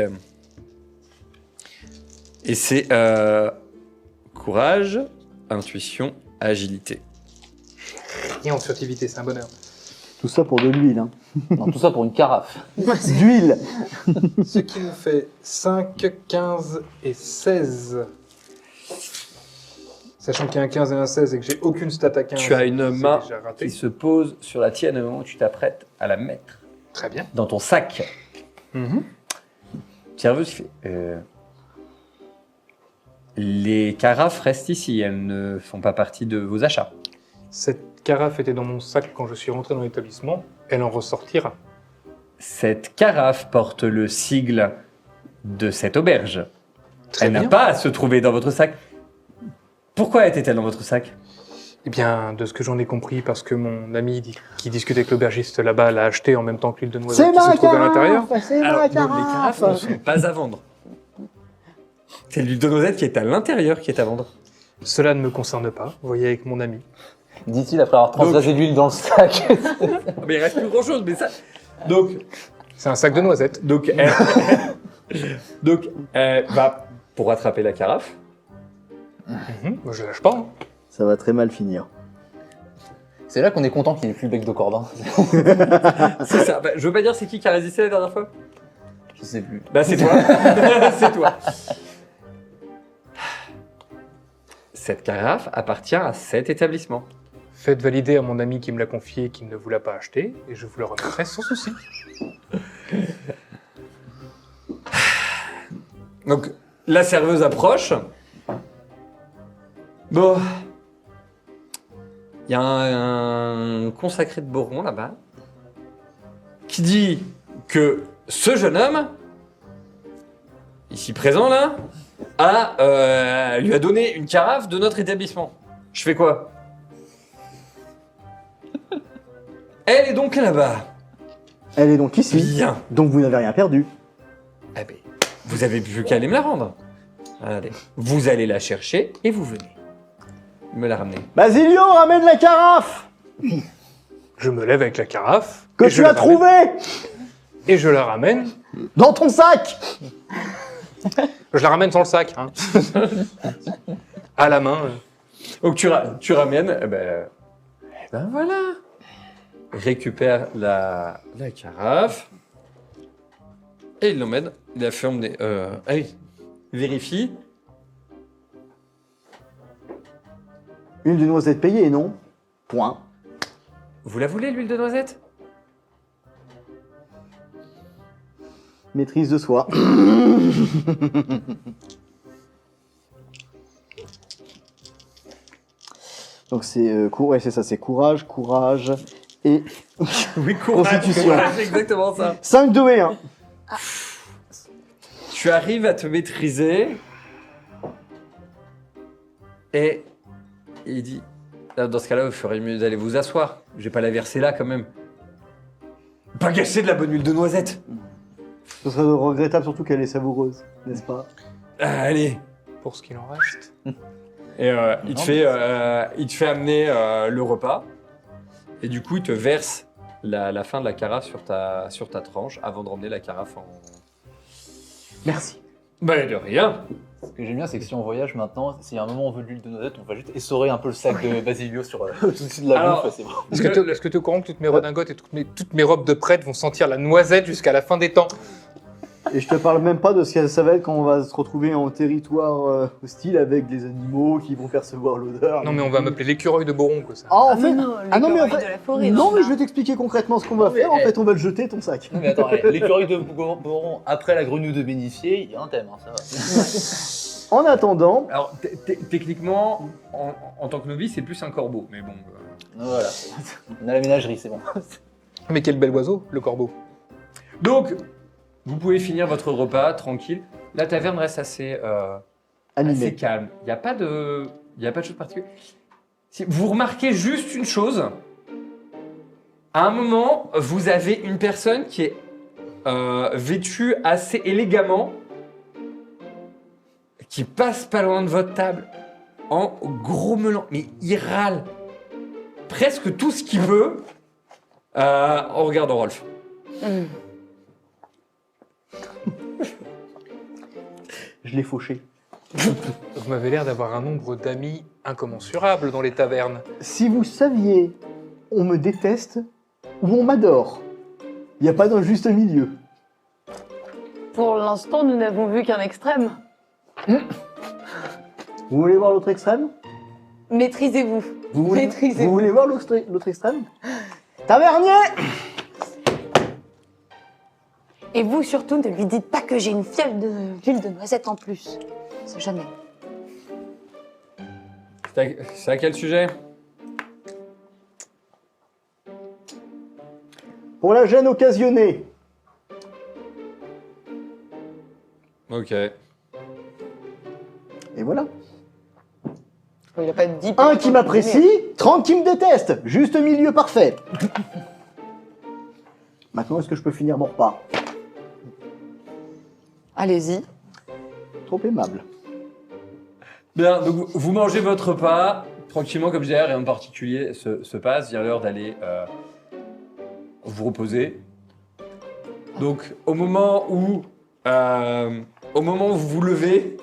Speaker 1: Et c'est courage, intuition, agilité.
Speaker 5: rien en furtivité, c'est un bonheur.
Speaker 4: Tout ça pour de l'huile. Hein.
Speaker 2: Non, tout ça pour une carafe.
Speaker 4: D'huile.
Speaker 5: Ce qui nous fait 5, 15 et 16. Sachant qu'il y a un 15 et un 16 et que j'ai aucune stat à 15.
Speaker 1: Tu as une
Speaker 5: c'est
Speaker 1: main
Speaker 5: déjà raté.
Speaker 1: qui se pose sur la tienne au moment où tu t'apprêtes à la mettre
Speaker 5: Très bien.
Speaker 1: dans ton sac. Serveuse fait les carafes restent ici, elles ne font pas partie de vos achats.
Speaker 5: Cette carafe était dans mon sac quand je suis rentré dans l'établissement. Elle en ressortira.
Speaker 1: Cette carafe porte le sigle de cette auberge.
Speaker 5: Très
Speaker 1: Elle n'a
Speaker 5: bien.
Speaker 1: pas à se trouver dans votre sac. Pourquoi était-elle dans votre sac?
Speaker 5: Eh bien, de ce que j'en ai compris, parce que mon ami qui discutait avec l'aubergiste là-bas l'a acheté en même temps que l'huile de noisette qui se trouvait à l'intérieur.
Speaker 4: C'est
Speaker 1: Alors,
Speaker 4: ma
Speaker 1: donc, les carafes ne sont pas à vendre. C'est l'huile de noisette qui est à l'intérieur qui est à vendre.
Speaker 5: Cela ne me concerne pas. Vous voyez avec mon ami.
Speaker 2: Dit-il après avoir transvasé l'huile dans le sac.
Speaker 1: Mais il reste plus grand-chose, mais ça... Donc,
Speaker 5: C'est un sac de noisettes.
Speaker 1: donc, elle va pour rattraper la carafe.
Speaker 5: Moi, je lâche pas. Hein.
Speaker 4: Ça va très mal finir.
Speaker 2: C'est là qu'on est content qu'il ait plus le bec de Corbin.
Speaker 1: C'est ça. Bah, je veux pas dire c'est qui a résisté la dernière fois.
Speaker 2: Je sais plus.
Speaker 1: Bah c'est toi. C'est toi. Cette carafe appartient à cet établissement.
Speaker 5: Faites valider à mon ami qui me l'a confié qu'il ne vous l'a pas acheté et je vous le remettrai sans souci.
Speaker 1: Donc la serveuse approche. Bon. Il y a un consacré de Boron là-bas qui dit que ce jeune homme, ici présent là, lui a donné une carafe de notre établissement. Je fais quoi? Elle est donc là-bas.
Speaker 4: Elle est donc ici.
Speaker 1: Bien.
Speaker 4: Donc vous n'avez rien perdu.
Speaker 1: Eh ben, vous avez plus qu'à aller me la rendre. Allez, vous allez la chercher et vous venez me la ramener.
Speaker 4: Basilio, ramène la carafe
Speaker 5: Je me lève avec la carafe.
Speaker 4: que
Speaker 5: et je
Speaker 4: tu
Speaker 5: la
Speaker 4: as
Speaker 5: ramène.
Speaker 4: trouvée
Speaker 5: Et je la ramène.
Speaker 4: dans ton sac.
Speaker 5: Je la ramène sans le sac. Hein. À la main.
Speaker 1: Donc tu ramènes, eh ben voilà. Récupère la carafe et il l'emmène. Il la fait emmener. Ah oui, vérifie.
Speaker 4: Une de noisettes payée, non? Point.
Speaker 1: Vous la voulez l'huile de noisette?
Speaker 4: Maîtrise de soi. Donc c'est ouais, c'est ça, c'est courage et
Speaker 1: Oui,
Speaker 4: Constitution.
Speaker 1: c'est exactement ça.
Speaker 4: 5, 2 et 1.
Speaker 1: Tu arrives à te maîtriser et il dit dans ce cas-là, il ferait mieux d'aller vous asseoir. Je vais pas la verser là quand même. Pas gâcher de la bonne huile de noisette.
Speaker 4: Ce serait regrettable surtout qu'elle est savoureuse, n'est-ce pas?
Speaker 1: Allez.
Speaker 5: Pour ce qu'il en reste.
Speaker 1: Et il te fait amener le repas. Et du coup, il te verse la fin de la carafe sur ta tranche avant de ramener la carafe en...
Speaker 4: Merci.
Speaker 1: Bah de rien.
Speaker 2: Ce que j'aime bien, c'est que si on voyage maintenant, s'il y a un moment où on veut de l'huile de noisette, on va juste essorer un peu le sac de Basilio sur au-dessus de la
Speaker 1: Alors,
Speaker 2: bouffe. C'est bon.
Speaker 5: Est-ce que tu es au courant que toutes mes redingotes et toutes mes robes de prêtre vont sentir la noisette jusqu'à la fin des temps?
Speaker 4: Et je te parle même pas de ce que ça va être quand on va se retrouver en territoire hostile avec des animaux qui vont percevoir l'odeur.
Speaker 5: Non, mais on va m'appeler l'écureuil de Boron, quoi, ça.
Speaker 4: Ah, en fait,
Speaker 3: non,
Speaker 4: ah non, mais en
Speaker 3: l'écureuil
Speaker 4: fait,
Speaker 3: de la forêt,
Speaker 4: non, mais
Speaker 3: là.
Speaker 4: je vais t'expliquer concrètement ce qu'on va faire. En fait, on va le jeter ton sac.
Speaker 2: Non, mais attends, allez, l'écureuil de Boron après la grenouille de bénifier, il y a un thème, hein, ça va.
Speaker 4: En attendant,
Speaker 1: Alors techniquement, en tant que novice, c'est plus un corbeau. Mais bon.
Speaker 2: Voilà, on a la ménagerie, c'est bon.
Speaker 5: Mais quel bel oiseau, le corbeau.
Speaker 1: Donc, vous pouvez finir votre repas tranquille. La taverne reste assez
Speaker 4: animé.
Speaker 1: calme. Il n'y a pas de chose particulière. Vous remarquez juste une chose. À un moment, vous avez une personne qui est vêtue assez élégamment, qui passe pas loin de votre table en grommelant. Mais il râle presque tout ce qu'il veut en regardant Rolf.
Speaker 4: Je l'ai fauché.
Speaker 5: Vous m'avez l'air d'avoir un nombre d'amis incommensurable dans les tavernes.
Speaker 4: Si vous saviez, on me déteste ou on m'adore. Il n'y a pas d'un juste milieu.
Speaker 3: Pour l'instant, nous n'avons vu qu'un extrême.
Speaker 4: Vous voulez voir l'autre extrême?
Speaker 3: Maîtrisez-vous.
Speaker 4: Vous voulez,
Speaker 3: Maîtrisez-vous.
Speaker 4: vous voulez voir l'autre extrême? Tavernier!
Speaker 3: Et vous, surtout, ne lui dites pas que j'ai une fiole de l'huile de noisette en plus. C'est jamais.
Speaker 1: C'est à quel sujet?
Speaker 4: Pour la gêne occasionnée.
Speaker 1: Ok.
Speaker 4: Et voilà.
Speaker 3: Il a pas dit...
Speaker 4: Un qui m'apprécie, 30 qui me détestent. Juste milieu parfait. Maintenant, est-ce que je peux finir mon repas?
Speaker 3: Allez-y.
Speaker 4: Trop aimable.
Speaker 1: Bien, donc vous mangez votre repas tranquillement comme je disais, rien de particulier se passe. Vient l'heure d'aller vous reposer. Donc au moment où vous vous levez,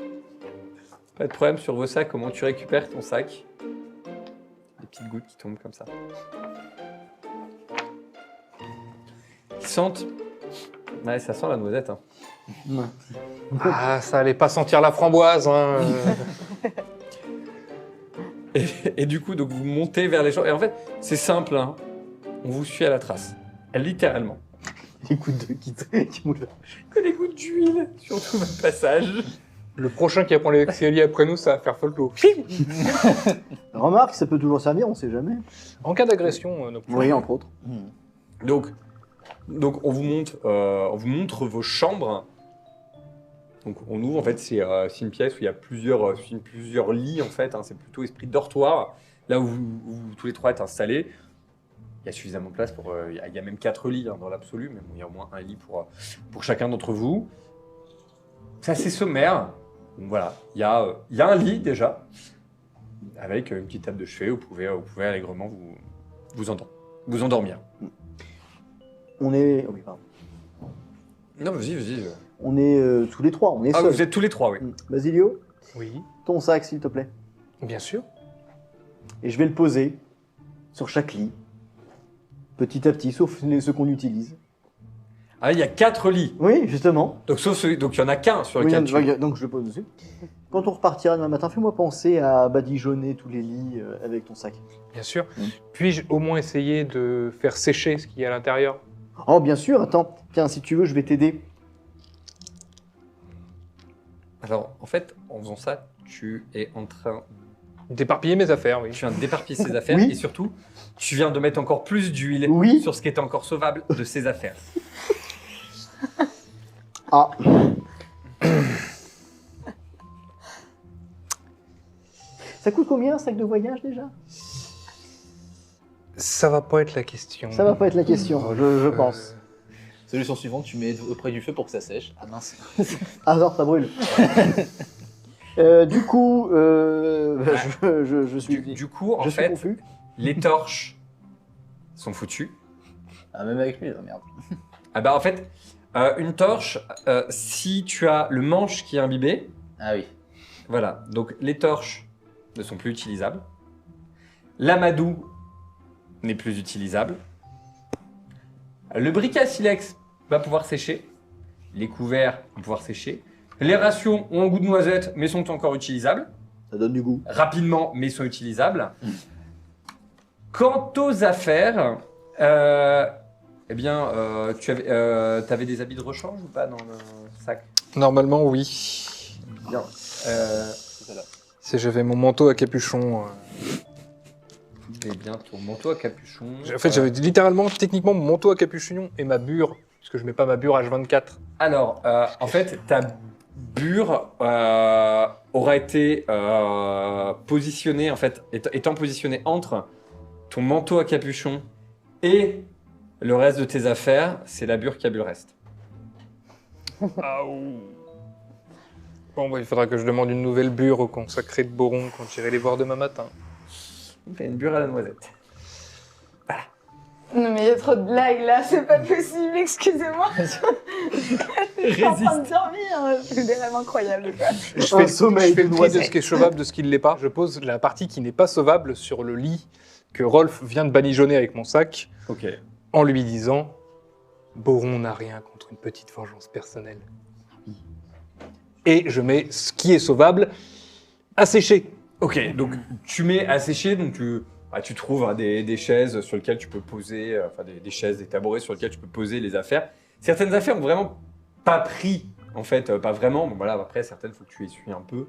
Speaker 1: pas de problème sur vos sacs. Comment tu récupères ton sac? Des petites gouttes qui tombent comme ça. Qui sentent. Ouais, ça sent la noisette. Hein.
Speaker 5: Ah, ça allait pas sentir la framboise. Hein.
Speaker 1: Et du coup, donc vous montez vers les champs. Et en fait, c'est simple. Hein. On vous suit à la trace. Littéralement.
Speaker 4: Les gouttes de qui moulent.
Speaker 1: Que des gouttes d'huile sur tout votre passage.
Speaker 5: Le prochain qui apprend les XLI après nous, ça va faire folklore.
Speaker 4: Remarque, ça peut toujours servir, on sait jamais.
Speaker 5: En cas d'agression, nocturne.
Speaker 4: Oui, entre autres.
Speaker 1: Donc on vous montre vos chambres. Donc on ouvre, en fait, c'est une pièce où il y a plusieurs lits, en fait. Hein, c'est plutôt esprit dortoir. Là où vous tous les trois êtes installés. Il y a suffisamment de place pour... il y a même 4 lits hein, dans l'absolu, mais bon, il y a au moins un lit pour chacun d'entre vous. C'est assez sommaire. Donc voilà, il y a un lit déjà, avec une petite table de chevet où vous pouvez allègrement vous endormir.
Speaker 4: On est... Oh oui, pardon.
Speaker 1: Non, vas-y.
Speaker 4: On est tous les trois, on est seuls.
Speaker 1: Vous êtes tous les trois, oui.
Speaker 4: Basilio,
Speaker 5: Oui,
Speaker 4: ton sac, s'il te plaît.
Speaker 5: bien sûr.
Speaker 4: Et je vais le poser sur chaque lit, petit à petit, sauf ceux qu'on utilise.
Speaker 1: Ah, il y a 4 lits.
Speaker 4: Oui, justement.
Speaker 1: Donc il y en a qu'un sur
Speaker 4: Oui,
Speaker 1: lequel tu...
Speaker 4: donc je le pose dessus. Quand on repartira demain matin, fais-moi penser à badigeonner tous les lits avec ton sac.
Speaker 5: Bien sûr. Puis-je au moins essayer de faire sécher ce qu'il y a à l'intérieur?
Speaker 4: Oh, bien sûr, attends. Tiens, si tu veux, je vais t'aider.
Speaker 1: Alors, en fait, en faisant ça, tu es en train...
Speaker 5: D'éparpiller mes affaires, oui.
Speaker 1: Tu viens d'éparpiller ses affaires
Speaker 4: Oui.
Speaker 1: et surtout, tu viens de mettre encore plus d'huile
Speaker 4: Oui.
Speaker 1: sur ce qui était encore sauvable de ses affaires.
Speaker 4: Ah. Ça coûte combien un sac de voyage déjà?
Speaker 5: Ça va pas être la question.
Speaker 4: Ça va pas être la question, je pense.
Speaker 2: Solution suivante, tu mets auprès du feu pour que ça sèche. Ah mince.
Speaker 4: Ah non, ça brûle. Du coup, je suis,
Speaker 1: Du coup, en
Speaker 4: je suis
Speaker 1: fait,
Speaker 4: confus.
Speaker 1: les torches sont foutues.
Speaker 2: Ah, même avec lui, là, merde.
Speaker 1: Ah bah en fait, une torche, si tu as le manche qui est imbibé,
Speaker 2: Ah oui.
Speaker 1: voilà, donc les torches ne sont plus utilisables. L'amadou n'est plus utilisable. Le briquet à silex va pouvoir sécher. Les couverts vont pouvoir sécher. Les rations ont un goût de noisette, mais sont encore utilisables.
Speaker 4: Ça donne du goût.
Speaker 1: Rapidement, mais sont utilisables. Quant aux affaires, eh bien, tu avais des habits de rechange ou pas dans le sac?
Speaker 5: Normalement, oui.
Speaker 1: Bien.
Speaker 5: Si j'avais mon manteau à capuchon.
Speaker 1: Eh bien, ton manteau à capuchon.
Speaker 5: En fait, j'avais littéralement, techniquement, mon manteau à capuchon et ma bure. Parce que je mets pas ma bure H24.
Speaker 1: Alors, en fait, ta bure aura été positionnée, en fait, étant positionnée entre ton manteau à capuchon et le reste de tes affaires, c'est la bure qui a bu le reste.
Speaker 5: Bon, bah, il faudra que je demande une nouvelle bure au consacré de Boron quand j'irai les voir demain matin.
Speaker 1: On fait une bure à la noisette.
Speaker 3: Non mais il y a trop de blagues là, c'est pas possible, excusez-moi. Je suis en train de dormir, c'est vraiment incroyable quoi.
Speaker 5: Je fais
Speaker 4: sommeil
Speaker 5: le
Speaker 4: de
Speaker 5: tri de
Speaker 4: noisette.
Speaker 5: ce qui est sauvable de ce qui ne l'est pas. Je pose la partie qui n'est pas sauvable sur le lit que Rolf vient de badigeonner avec mon sac
Speaker 1: Ok.
Speaker 5: en lui disant « Boron n'a rien contre une petite vengeance personnelle. » Et je mets ce qui est sauvable à sécher.
Speaker 1: Ok, donc tu mets à sécher, donc tu trouves hein, des chaises sur lesquelles tu peux poser, enfin des chaises, des tabourets sur lesquels tu peux poser les affaires. Certaines affaires ont vraiment pas pris, en fait, pas vraiment. Bon, voilà, après, certaines, il faut que tu essuies un peu.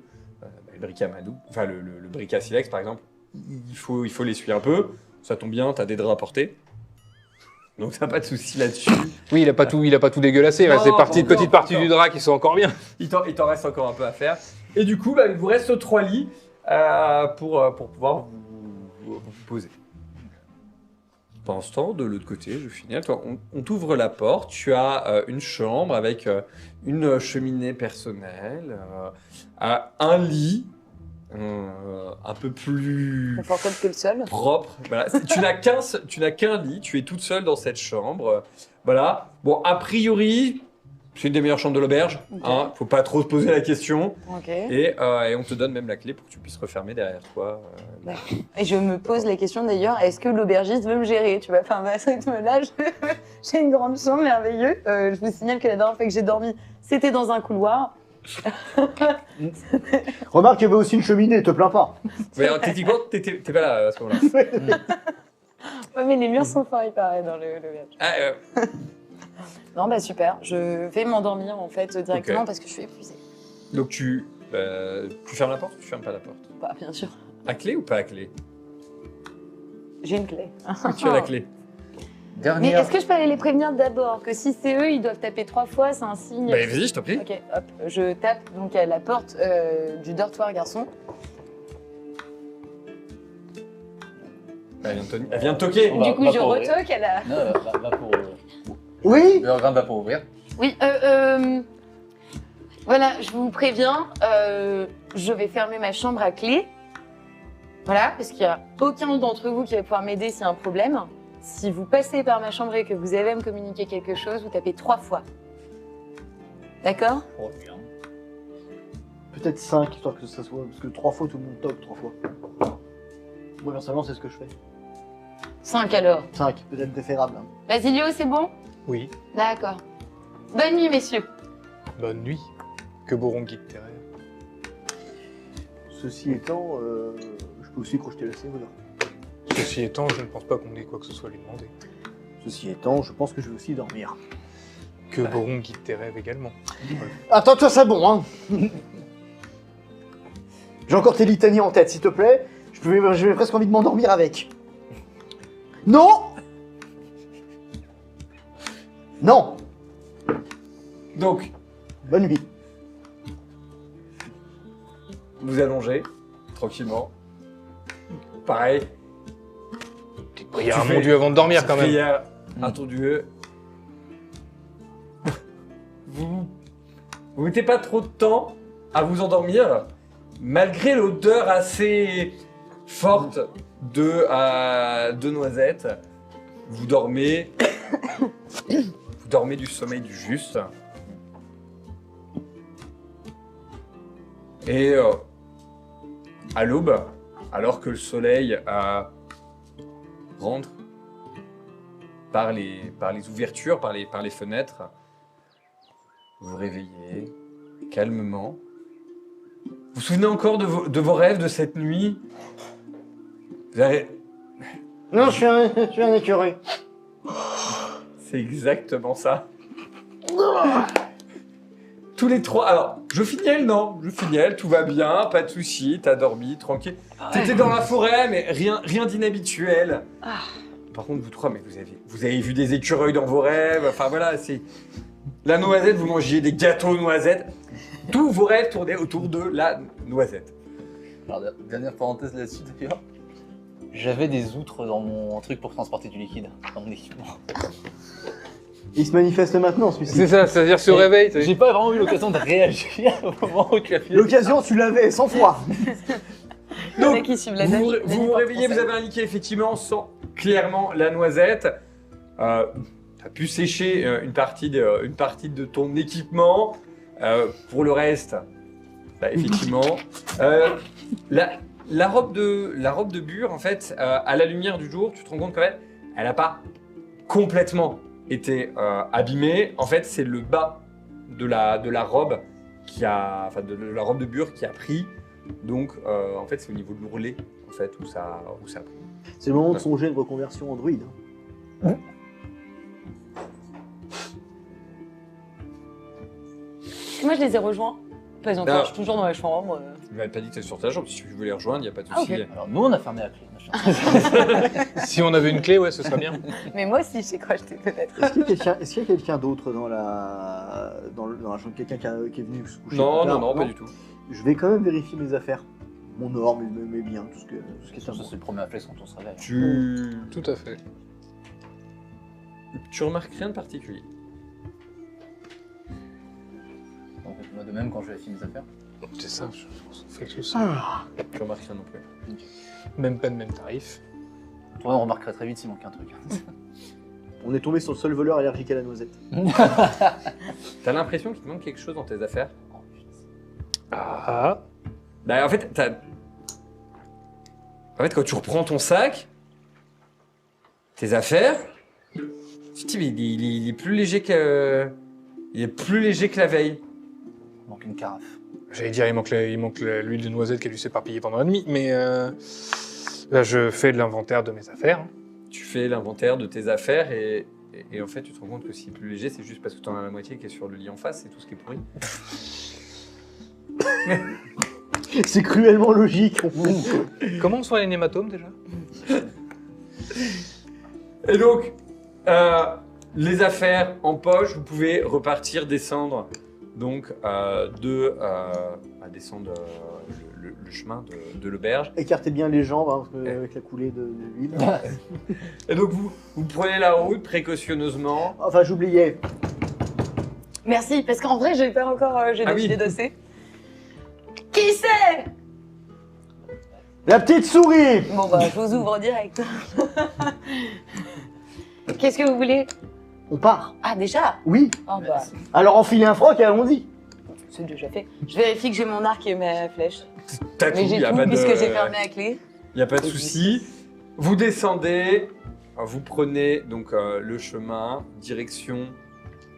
Speaker 1: Le bric à Madou, enfin le bric à silex, par exemple, il faut l'essuyer un peu. Ça tombe bien, t'as des draps à porter. Donc t'as pas de souci là-dessus.
Speaker 5: Oui, il a pas tout dégueulassé.
Speaker 1: Non,
Speaker 5: C'est parti de
Speaker 1: encore,
Speaker 5: petites parties
Speaker 1: encore.
Speaker 5: du drap qui sont encore bien.
Speaker 1: Il t'en reste encore un peu à faire. Et du coup, il vous reste 3 lits pour pouvoir vous poser. Pendant ce temps, de l'autre côté, je finis. Toi, on t'ouvre la porte. Tu as une chambre avec une cheminée personnelle, un lit un peu plus
Speaker 3: Confortable que le sol.
Speaker 1: propre. Voilà. Tu n'as qu'un lit. Tu es toute seule dans cette chambre. Voilà. Bon, a priori, c'est une des meilleures chambres de l'auberge.
Speaker 3: Ok.
Speaker 1: Hein, faut pas trop se poser la question.
Speaker 3: Ok.
Speaker 1: Et on te donne même la clé pour que tu puisses refermer derrière toi.
Speaker 3: Et je me pose la question d'ailleurs, est-ce que l'aubergiste veut me gérer? Tu vois, enfin, à ce rythme-là, j'ai une grande chambre merveilleuse. Je vous signale que la dernière fois que j'ai dormi, c'était dans un couloir.
Speaker 4: Remarque qu'il y avait aussi une cheminée, te plains pas.
Speaker 1: Mais alors, techniquement, t'es pas là à ce moment-là.
Speaker 3: Ouais, mais les murs sont forts, il paraît, dans l'auberge.
Speaker 1: Ah,
Speaker 3: Non, bah super. Je vais m'endormir en fait directement
Speaker 1: Ok.
Speaker 3: parce que je suis épuisée.
Speaker 1: donc tu fermes la porte ou tu fermes pas la porte?
Speaker 3: Bah, bien sûr.
Speaker 1: À clé ou pas à clé?
Speaker 3: J'ai une clé.
Speaker 1: Tu as la clé.
Speaker 3: Mais
Speaker 2: Dernière.
Speaker 3: est-ce que je peux aller les prévenir d'abord que si c'est eux, ils doivent taper 3 fois, c'est un signe.
Speaker 1: Bah, vas-y, je t'en prie.
Speaker 3: Ok, hop, je tape donc à la porte du dortoir garçon.
Speaker 1: Elle vient de toquer.
Speaker 2: On va-
Speaker 3: du coup,
Speaker 2: va
Speaker 3: je
Speaker 2: pas ouvrir.
Speaker 3: retoque à la.
Speaker 2: Non, va pour.
Speaker 4: Oui.
Speaker 2: Beurgramme va pour ouvrir.
Speaker 3: Oui, voilà, je vous préviens, je vais fermer ma chambre à clé. Voilà, parce qu'il n'y a aucun d'entre vous qui va pouvoir m'aider s'il y a un problème. Si vous passez par ma chambre et que vous avez à me communiquer quelque chose, vous tapez 3 fois. D'accord?
Speaker 4: Peut-être 5, histoire que ça soit. Parce que 3 fois, tout le monde toque 3 fois. Moi, personnellement, c'est ce que je fais.
Speaker 3: 5 alors.
Speaker 4: 5, peut-être préférable. Hein.
Speaker 3: Basilio, c'est bon?
Speaker 5: Oui,
Speaker 3: D'accord. Bonne nuit, messieurs.
Speaker 5: bonne nuit. Que Boron guide tes rêves.
Speaker 4: Ceci étant, je peux aussi crocheter la serrure.
Speaker 5: Ceci étant, je ne pense pas qu'on ait quoi que ce soit à lui demander.
Speaker 4: Ceci étant, je pense que je vais aussi dormir.
Speaker 5: Que Boron guide tes rêves également.
Speaker 4: Attends-toi ça bon, hein. J'ai encore tes litanies en tête, s'il te plaît. J'ai presque envie de m'endormir avec. Non. Non.
Speaker 1: Donc,
Speaker 4: Bonne nuit.
Speaker 1: vous allongez tranquillement. Pareil.
Speaker 5: Petite prière à
Speaker 1: Tu
Speaker 5: mon
Speaker 1: fais-
Speaker 5: Dieu avant de dormir quand même.
Speaker 1: Prière à ton Dieu. Vous mettez pas trop de temps à vous endormir, malgré l'odeur assez forte de noisettes. Vous dormez. Vous dormez du sommeil du juste. Et à l'aube, alors que le soleil rentre par les ouvertures, par les fenêtres, vous vous réveillez calmement. Vous vous souvenez encore de vos rêves de cette nuit? Vous avez-
Speaker 4: Non, je suis un écureuil.
Speaker 1: C'est exactement ça. Tous les trois. Alors, je fignelle, non. Je fignelle, tout va bien, pas de soucis, t'as dormi, tranquille. T'étais dans la forêt, mais rien d'inhabituel. Par contre, vous trois, mais vous avez vu des écureuils dans vos rêves. Enfin voilà, c'est. La noisette, vous mangiez des gâteaux noisettes. Tous vos rêves tournaient autour de la noisette.
Speaker 2: Alors, dernière parenthèse là-dessus d'ailleurs. J'avais des outres dans mon truc pour transporter du liquide, dans mon équipement.
Speaker 4: Il se manifeste maintenant, celui-ci.
Speaker 5: C'est ça, c'est-à-dire se réveille. t'as vu.
Speaker 2: J'ai pas vraiment eu l'occasion de réagir au moment où tu as filé.
Speaker 4: L'occasion, tu l'avais 100 fois.
Speaker 3: Il y en a
Speaker 1: Donc,
Speaker 3: qui suivent la
Speaker 1: vous
Speaker 3: nage-
Speaker 1: vous
Speaker 3: la nuit
Speaker 1: vous
Speaker 3: par
Speaker 1: réveillez, vous
Speaker 3: français.
Speaker 1: avez un liquide effectivement sans clairement la noisette. Tu as pu sécher une partie de ton équipement. Pour le reste, bah, effectivement, la robe de Bure, en fait, à la lumière du jour, tu te rends compte qu'en fait, elle n'a pas complètement été abîmée. En fait, c'est le bas de la robe de la robe de Bure qui a pris. Donc, en fait, c'est au niveau de l'ourlet, en fait, où ça a pris.
Speaker 4: C'est le moment de songer une reconversion en druide. Hein.
Speaker 3: Moi, je les ai rejoints. Enfin, ils ont
Speaker 1: Non.
Speaker 3: je suis toujours dans la chambre.
Speaker 1: Tu m'avais pas dit que c'était sur ta jambe. Si tu veux les rejoindre, il n'y a pas de
Speaker 3: Ah,
Speaker 1: souci.
Speaker 3: ok.
Speaker 2: Alors nous, on a fermé la clé. machin.
Speaker 5: Si on avait une clé, ouais, ce serait bien.
Speaker 3: Mais moi aussi, j'ai crocheté peut-être.
Speaker 4: Est-ce qu'il y a quelqu'un d'autre dans la chambre, quelqu'un qui est venu se coucher
Speaker 1: Non,
Speaker 4: plus tard
Speaker 1: non, pas du tout.
Speaker 4: Je vais quand même vérifier mes affaires. Mon or, mes biens, tout ce qui est
Speaker 2: Ça,
Speaker 4: important.
Speaker 2: c'est le premier réflexe quand on se réveille.
Speaker 5: Tout à fait.
Speaker 1: Tu remarques rien de particulier.
Speaker 2: Donc, moi, de même, quand je vérifie mes affaires.
Speaker 5: C'est ça, on fait tout ça.
Speaker 1: Tu remarques rien non plus.
Speaker 5: Même peine, même tarif.
Speaker 2: Toi, on remarquerait très vite s'il manque un truc.
Speaker 4: On est tombé sur le seul voleur allergique à la noisette.
Speaker 1: T'as l'impression qu'il te manque quelque chose dans tes affaires.
Speaker 5: Ah.
Speaker 1: Bah, en fait, quand tu reprends ton sac, tes affaires, tu te dis, mais il est plus léger que la veille.
Speaker 2: Il manque une carafe.
Speaker 5: J'allais dire, il manque l'huile de noisette qui a dû s'éparpiller pendant la nuit, mais là, je fais de l'inventaire de mes affaires.
Speaker 1: Tu fais l'inventaire de tes affaires et en fait, tu te rends compte que si est plus léger, c'est juste parce que t'en as la moitié qui est sur le lit en face, c'est tout ce qui est pourri.
Speaker 4: C'est cruellement logique.
Speaker 5: Comment sont les nématomes déjà?
Speaker 1: Et donc, les affaires en poche, vous pouvez repartir, descendre, donc descendre le chemin de l'auberge.
Speaker 4: Écartez bien les jambes hein, parce que, avec la coulée de l'huile.
Speaker 1: Et donc vous prenez la route précautionneusement.
Speaker 4: Enfin, j'oubliais.
Speaker 3: Merci, parce qu'en vrai, j'ai pas encore
Speaker 1: Ah oui.
Speaker 3: des dossiers. Qui c'est?
Speaker 4: La petite souris.
Speaker 3: Bon, bah, je vous ouvre direct. Qu'est-ce que vous voulez?
Speaker 4: On part.
Speaker 3: Ah, déjà?
Speaker 4: Oui.
Speaker 3: Ah, bah,
Speaker 4: Alors enfilez un froc et allons-y.
Speaker 3: c'est déjà fait. Je vérifie que j'ai mon arc et ma flèche.
Speaker 1: T'as tout,
Speaker 3: Mais j'ai
Speaker 1: y a
Speaker 3: tout,
Speaker 1: pas
Speaker 3: puisque
Speaker 1: de,
Speaker 3: j'ai fermé la clé.
Speaker 1: y a pas de souci. Vous descendez, vous prenez donc le chemin direction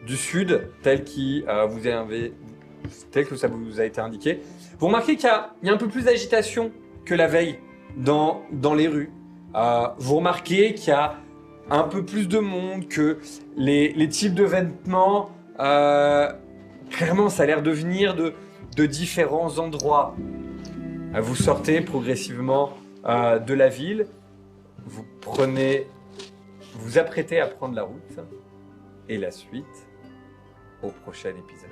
Speaker 1: du sud tel que ça vous a été indiqué. Vous remarquez qu'il y a un peu plus d'agitation que la veille dans les rues. Vous remarquez qu'il y a un peu plus de monde, que les types de vêtements, clairement, ça a l'air de venir de différents endroits. Vous sortez progressivement de la ville, vous apprêtez à prendre la route, et la suite au prochain épisode.